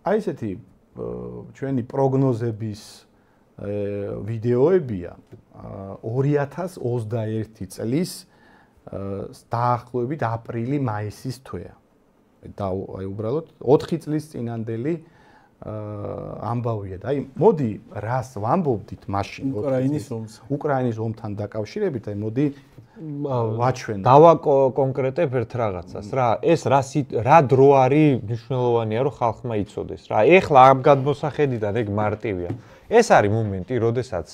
აი ესეთი ჩვენი პროგნოზების ვიდეოებია 2021 წლის დაახლოებით აპრილი-მაისის თვეა. და აი უბრალოდ 4 წლის წინანდელი ამბავია და აი მოდი რას ვამბობდით მაშინ უკრაინის ომთან დაკავშირებით აი მოდი ვაჩვენოთ. დავაკონკრეტებ ერთ რაღაცას რა ეს რა დრო არის მნიშვნელოვანია რომ ხალხმა იცოდეს რა ეხლა ამ გადმოსახედიდან ეგ მარტივია. ეს არის მომენტი, როდესაც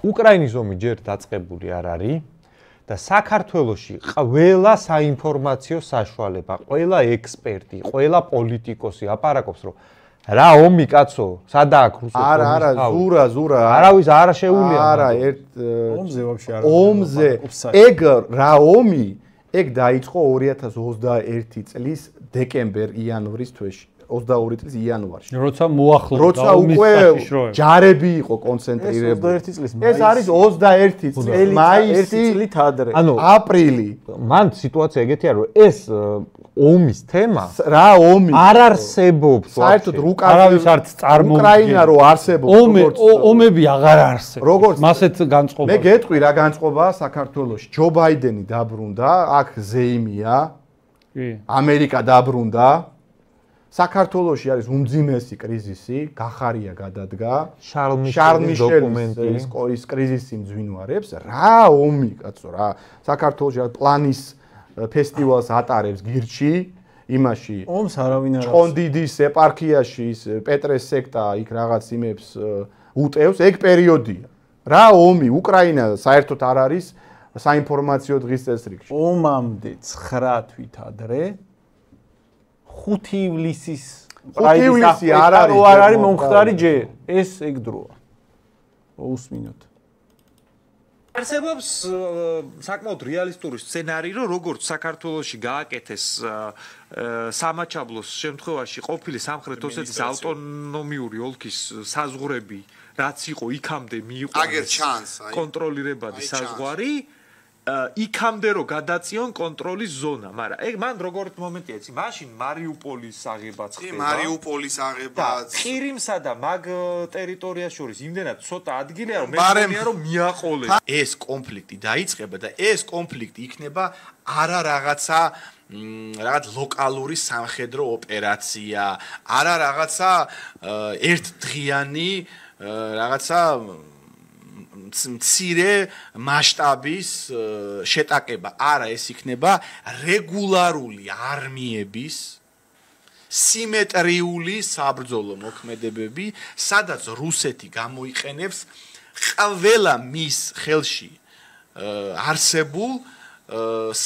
უკრაინის ომი ჯერ დაწყებული არ არის და საქართველოში ყველა საინფორმაციო საშუალება, ყველა ექსპერტი, ყველა პოლიტიკოსი აპარაკობს რომ რა ომი კაცო, სადა აქვს რუსეთის ომის თავი? არა, ზურა. არავის არ შეუულია. არა, ომზე ვაფშე არა. ომზე ეგ რა ომი, ეგ დაიწყო 2021 წლის დეკემბერ-იანვრის თვეში. 22 წლის იანვარში. როცა მოახლოვდა როცა უკვე ჯარები იყო კონცენტრირებული. ეს არის 21 წლის მაისი, წლით ადრე. ანუ აპრილი. მან სიტუაცია ეგეთია რომ ეს ომის თემა რა ომი არ არსებობს. საერთოდ არავის არც წარმოუდგენია. უკრაინა რო არსებობს ომები აღარ არსებობს. როგორც მასეთ განწყობა. მე გეტყვი რა განწყობაა საქართველოში. ჯო ბაიდენი დაბრუნდა, აქ ზეიმია. კი. ამერიკა დაბრუნდა. საქართველოში არის უმძიმესი კრიზისი, გახარია გადადგა. შარლ მიშელის დოკუმენტი ის კრიზისი მძვინვარებს. რა ომი, კაცო, რა. საქართველოში პლანის ფესტივალს ატარებს გირჩი, იმაში. ომს არავინ არ ჭყონდიდის ეპარქიაში ის პეტრეს სექტა იქ რაღაც იმებს უტევს, ეგ პერიოდია. რა ომი, უკრაინა საერთოდ არ არის საინფორმაციო დღის წესრიგში. ომამდე 9 თვით ადრე 5 ივლისის ივლისი არ არის მომხდარი ჯერ ეს ეგ დროა უსმინოთ არსებობს საკმაოდ რეალისტური სცენარი რომ როგორც საქართველოში გააკეთეს სამაჩაბლოს შემთხვევაში ყოფილი სამხრეთ ოსეთის ავტონომიური ოლქის საზღვრები რაც იყო იქამდე მიიყვანეს კონტროლირებადი საზღვარი იქამდე რო გადაწიონ კონტროლის ზონა, მაგრამ ეგ მან როგორც მომენტია, იცი, მაშინ მარიუპოლის აღებაც ხდება. კი, მარიუპოლის აღებაც. ყირიმსა და მაგ ტერიტორიას შორის იმდენად ცოტა ადგილია, რომ მე მგონია რომ მიაყოლეს. ეს კონფლიქტი დაიწყება და ეს კონფლიქტი იქნება არა რაღაცა ლოკალური სამხედრო ოპერაცია, არა რაღაცა ერთდღიანი რაღაცა მცირე მასშტაბის შეტაკება. არა, ეს იქნება რეგულარული არმიების სიმეტრიული საბრძოლო მოქმედებები, სადაც რუსეთი გამოიყენებს ყველა მის ხელში არსებულ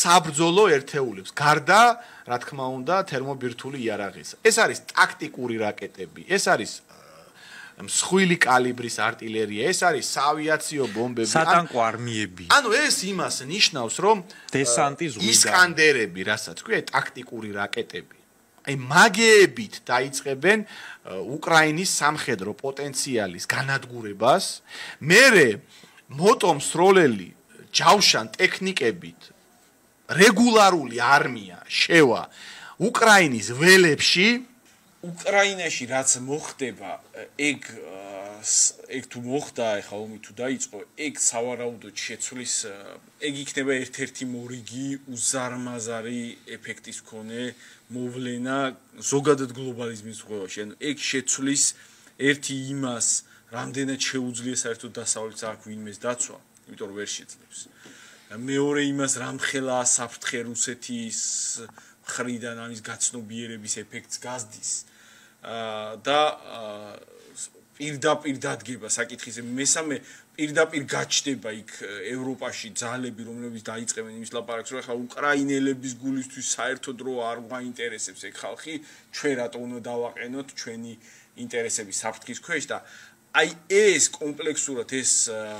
საბრძოლო ერთეულებს. გარდა, რა თქმა უნდა, თერმობირთვული იარაღისა. ეს არის ტაქტიკური რაკეტები, ეს არის მსხვილი კალიბრის არტილერია, ეს არის საავიაციო ბომბები, სატანკო არმიები. ანუ ეს იმას ნიშნავს, რომ დესანტი ზღვიდან ისკანდერები, რასაც ქვია, ტაქტიკური რაკეტები. აი მაგეებით დაიწყებენ უკრაინის სამხედრო პოტენციალის განადგურებას. მერე მოტომსროლელი ჯავშან ტექნიკებით რეგულარული არმია შევა უკრაინის ველებში. უკრაინაში რაც მოხდება, ეგ თუ მოხდა, ეხლა ომი თუ დაიწყო, ეგ სავარაუდოდ შეცვლის, ეგ იქნება ერთ-ერთი მორიგი უზარმაზარი ეფექტის მქონე მოვლენა ზოგადად გლობალიზმის ზღვაში. ანუ ეგ შეცვლის ერთი იმას, რამდენად შეუძლია საერთოდ დასავლეთს აქ ვინმეს დაცვა, იმიტომ რომ ვერ შეძლებს. მეორე იმას, რამხელა საფრთხე რუსეთის მხრიდან ამის გაცნობიერების ეფექტს გაზდის. და პირდაპირ დადგება საკითხის მესამე პირდაპირ გაჩნდება იქ ევროპაში ძალები რომლებიც დაიწყებენ იმის ლაპარაკს რომ ახლა უკრაინელების გულისთვის საერთოდ რო არ გვაინტერესებს ეგ ხალხი ჩვენ რატო უნდა დავაყენოთ ჩვენი ინტერესები საფრთხის ქვეშ და აი ეს კომპლექსურად ეს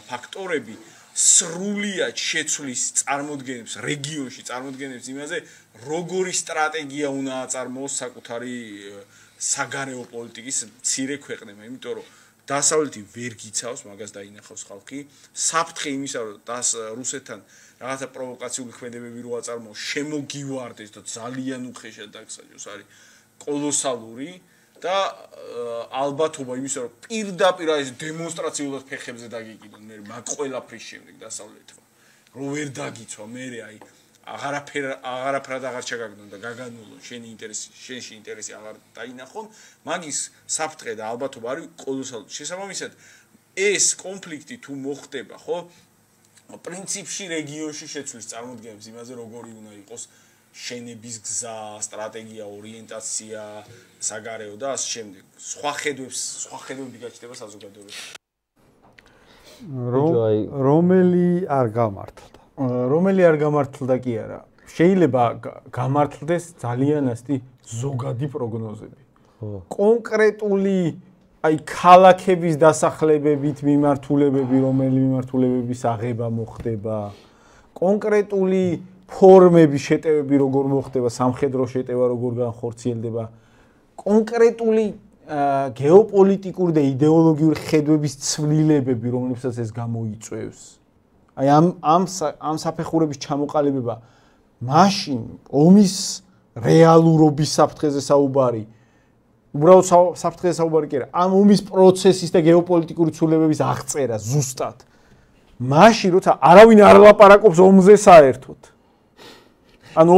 ფაქტორები სრულიად შეცვლის წარმოდგენებს რეგიონში წარმოდგენებს იმაზე როგორი სტრატეგია უნდა აწარმოოს საკუთარი საგარეო პოლიტიკის მცირე ქვეყნებმა, იმიტომ რომ დასავლეთი ვერ გიცავს, მაგას დაინახავს ხალხი. საფრთხე იმისა, რომ რუსეთთან რაღაცა პროვოკაციული ქმედებები რო აწარმოოს, შემოგივარდეს და ძალიან უხეშად დაგსაჯოს არის კოლოსალური და ალბათობა იმისა, რომ პირდაპირ ეს დემონსტრაციულად ფეხებზე დაგიკიდონ, მე მაგ ყველაფრის შემდეგ დასავლეთმა. რომ ვერ დაგიცვა, მე აი აღარაფრად აღარ ჩაგაგდონ და გაგანულონ შენი ინტერესი, შენში ინტერესი აღარ დაინახონ, მაგის საფრთხე და ალბათობა არის კოლოსალური. შესაბამისად, ეს კონფლიქტი თუ მოხდება, ხო? პრინციპში რეგიონში შეცვლის წარმოადგენს იმაზე, როგორი უნდა იყოს შენების გზა, სტრატეგია, ორიენტაცია, საგარეო და ასე შემდეგ. სხვა ხედვები გაჩნდება საზოგადოებაში. რომელი არ გამართლდა? რომელი არ გამართლდა კი არა. შეიძლება გამართლდეს ძალიან ასეთი ზოგადი პროგნოზები. კონკრეტული აი ქალაქების დასახლებებით მიმართულებები, რომელი მიმართულებების აღება მოხდება, კონკრეტული ფორმების შეტევები როგორ მოხდება, სამხედრო შეტევა როგორ განხორციელდება, კონკრეტული გეოპოლიტიკური და იდეოლოგიური ხედვების ცვლილებები, რომლებსაც ეს გამოიწვევს. აი ამ საფეხურების ჩამოყალიბება მაშინ ომის რეალურობის საფრთხეზე საუბარი უბრალოდ საფრთხეზე საუბარი კი არა, ამ ომის პროცესის და გეოპოლიტიკური ცვლილებების აღწერა ზუსტად. მაშინ როცა არავინ არ ლაპარაკობს ომზე საერთოდ. ანუ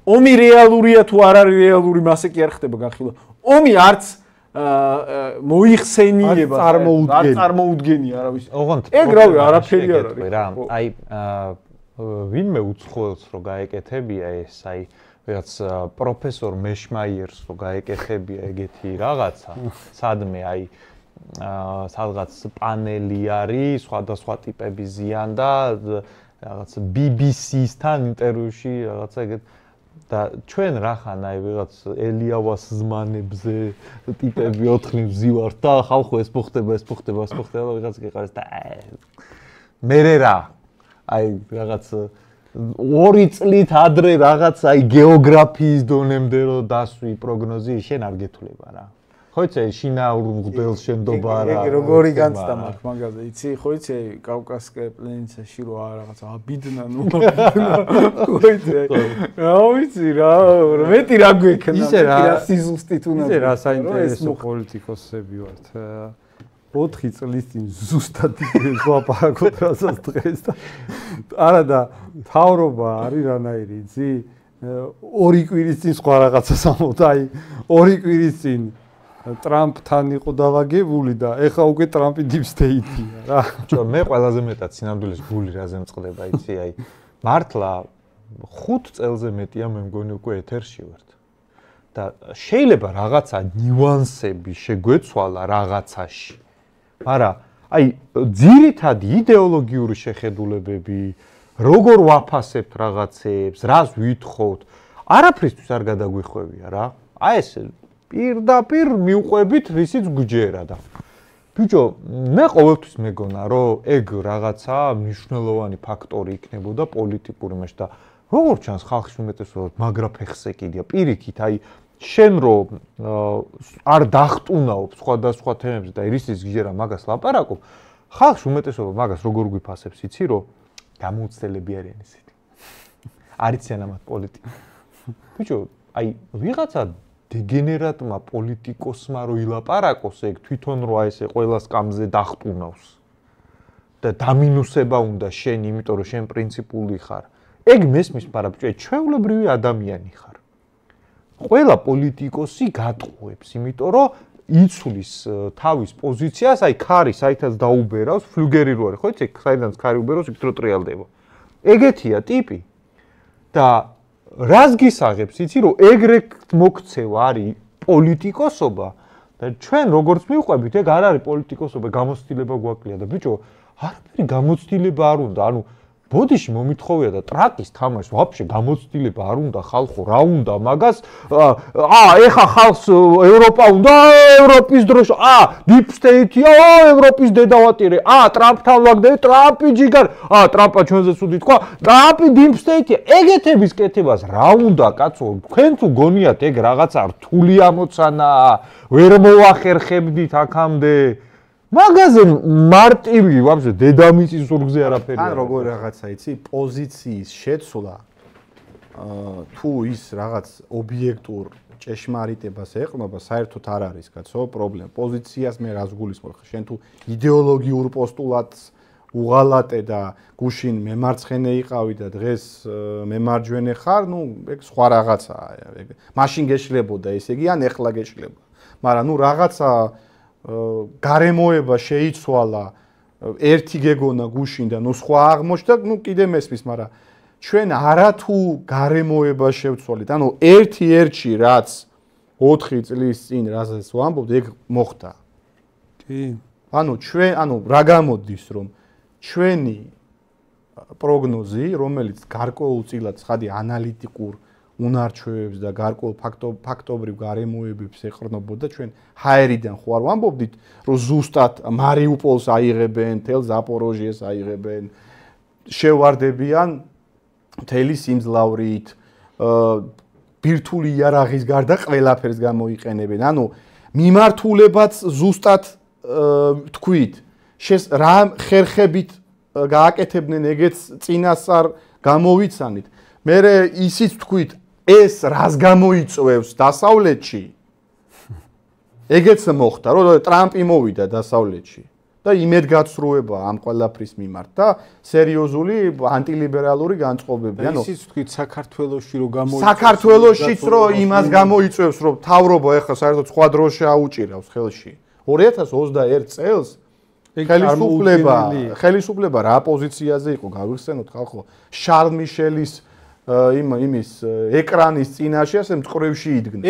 ომი რეალურია თუ არ არის რეალური, მასე კი არ ხდება განხილვა. ომი არც მოიხსენიება, წარმოუდგენია არავის. ეგ რავი, არაფერი არ არის. აი ვინმე უცხოელს რო გაეკეთებია ეს, აი ვიღაც პროფესორ მეშმაიერს რო გაეკეთებია ეგეთი რაღაცა, სადმე აი სადღაც პანელი არის, სხვადასხვა ტიპების ზიან და რაღაც BBC-სთან ინტერვიუში რაღაცა ეგეთ და ჩვენ რახან აი ვიღაც ელიავას ზმანებზე ტიპები ოთხნი ვზივართ და ხალხო ეს მოხდება ვიღაც გიყარეს და მერე რა აი რაღაც 2 წლით ადრე რაღაც აი გეოგრაფიის დონემდე რო დასვი პროგნოზი შენ არ გეთვლება რა ხო იცი შინაურ მღვდელს შენდობა რა ეგ როგორი განცდა მაგ მაგაზე იცი ხო იცი კავკასკე პლენიცაში რო რაღაცა აბიდნა ნუ ხო იცი რა ვიცი რა მეტი რა გვექნა ისე რა სიზუსტი თუ ისე რა საინტერესო პოლიტიკოსები ვართ 4 წლის წინ ზუსტად ვაპარაკოთ რასაც დღეს და არა და თავრობა არის რანაირი იცი 2 კვირის წინ სხვა რაღაცას ამბობთ აი 2 კვირის წინ ტრამპთან იყო დავაგებული და ეხა უკვე ტრამპი deep state-ია რა. ჩო მე ყველაზე მეტად სინამდვილეს გული რაზე მწყდება იცი აი მართლა 5 წელზე მეტია მე მგონი უკვე ეთერში ვართ. და შეიძლება რაღაცა ნიუანსები შეგვეცვალა რაღაცაში. მაგრამ აი ძირითადი იდეოლოგიური შეხედულებები როგორ ვაფასებთ რაღაცებს, რას ვითხოვთ, არაფრისთვის არ გადაგვიხვევია რა. აი ეს პირდაპირ მიუყვებით რისიც გუჯერა და ბიჭო მე ყოველთვის მეგონა რომ ეგ რაღაცა მნიშვნელოვანი ფაქტორი იქნებოდა პოლიტიკური მეშ და როგორ ჩანს ხალხის უმეტესობად მაგრა ფეხზე კიდია პირიქით აი შენ რომ არ დახტუნაობ სხვადასხვა თემებზე და რისიც გიჟერა მაგას ლაპარაკობ ხალხის უმეტესობა მაგას როგორ გვიფასებს იცი რომ გამოუცდელები არიან ისეთი არიციან ამათ პოლიტიკა ბიჭო აი ვიღაცა დეგენერატმა პოლიტიკოსმა რო ილაპარაკოს ეგ თვითონ რო ესე ყველა სკამზე დახტუნავს და დამინუსება უნდა შენ იმიტომ რომ შენ პრინციპული ხარ ეგ მესმის მაგრამ ბიჭო ჩვეულებრივი ადამიანი ხარ ყველა პოლიტიკოსი გატყუებს იმიტომ რომ იცulis თავის პოზიციას აი ქარი საითაც დაუბერავს ფლუგერი რო არის ხო იცი საიდანაც ქარი უბერავს იქ რო ტრიალდება ეგეთია ტიპი და რას გისაღებს იცი რომ ეგრე მოქცევა არის პოლიტიკოსობა და ჩვენ როგორც მივყვებით ეგ არ არის პოლიტიკოსობა გამოცდილება გვაკლია და ბიჭო არაფერი გამოცდილება არ უნდა ანუ ბოდიში მომითხოვია და ტრაკის თამაშს ვაფშე გამოცდილება არ უნდა ხალხო რა უნდა მაგას ეხა ხალხს ევროპა უნდა ევროპის დროშა deep state-ია ევროპის დედავატირე ტრამპთან ვაგდები ტრამპი ჯიგარ ტრამპა ჩვენზე ცუდი თქვა ტრამპი deep state-ია ეგეთების კეთებას რა უნდა კაცო თქვენ თუ გონიათ ეგ რაღაცა რთული ამოცანაა ვერ მოახერხებდით აქამდე მაგაზე მარტივი ვაფშე დედამიწის ზურგზე არაფერია. ან როგორ რაღაცა იცი, პოზიციის შეცვლა თუ ის რაღაც ობიექტურ ჭეშმარიტებას ეყრდნობა, საერთოდ არ არის, კაცო, პრობლემა. პოზიციას მე რას გულისხმობ, ხა შენ თუ იდეოლოგიურ პოსტულატს უღალატე და გუშინ მემარცხენე იყავი და დღეს მემარჯვენე ხარ, ნუ ეგ სხვა რაღაცაა, ეგ მაშინ გეშლებოდა, ესე იგი, ან ეხლა გეშლება. მაგრამ ნუ რაღაცა გარემოება შეიცვალა, ერთი გეგონა გუშინ და ნუ სხვა აღმოჩნდა, ნუ კიდე მესმის, მაგრამ ჩვენ არათუ გარემოება შევცვალეთ, ანუ ერთ-ერთი რაც 4 წლის წინ რასაც ვამბობთ, ეგ მოხდა. კი. ანუ რა გამოდის, რომ ჩვენი პროგნოზი, რომელიც გარკვეულწილად ცხადი ანალიტიკურ უნარჩვევებს და გარკვეულ ფაქტობრივ გარემოებებს ეყრდნობოდა, ჩვენ ჰაერიდან ხო არ ვამბობდით, რომ ზუსტად მარიუპოლს აიღებენ, თელ ზაპოროჟიეს აიღებენ, შევარდებიან მთელი სიმძლავრით, ბირთვული იარაღის გარდა ყველაფერს გამოიყენებენ. ანუ მიმართულებაც ზუსტად თქვით, რა ხერხებით გააკეთებდნენ ეგეც წინასწარ გამოვიცანით. მე ისიც თქვით, ეს რას გამოიწვევს დასავლეთში? ეგეც მოხდა, რომ ტრამპი მოვიდა დასავლეთში და იმედგაცრუება ამ ყველაფრის მიმართ და სერიოზული ანტილიბერალური განწყობები. ანუ ისიც თქვით საქართველოში რომ გამოიწვევს. საქართველოშიც რომ იმას გამოიწვევს, რომ თავრობა ეხლა საერთოდ სხვა დროს შეაუჭირავს ხელში. 2021 წელს ხელისუფლება რა პოზიციაზე იყო, გავიხსენოთ ხალხო, შარლ მიშელის იმის ეკრანის წინაშე ასე მწყრივში იდგნენ.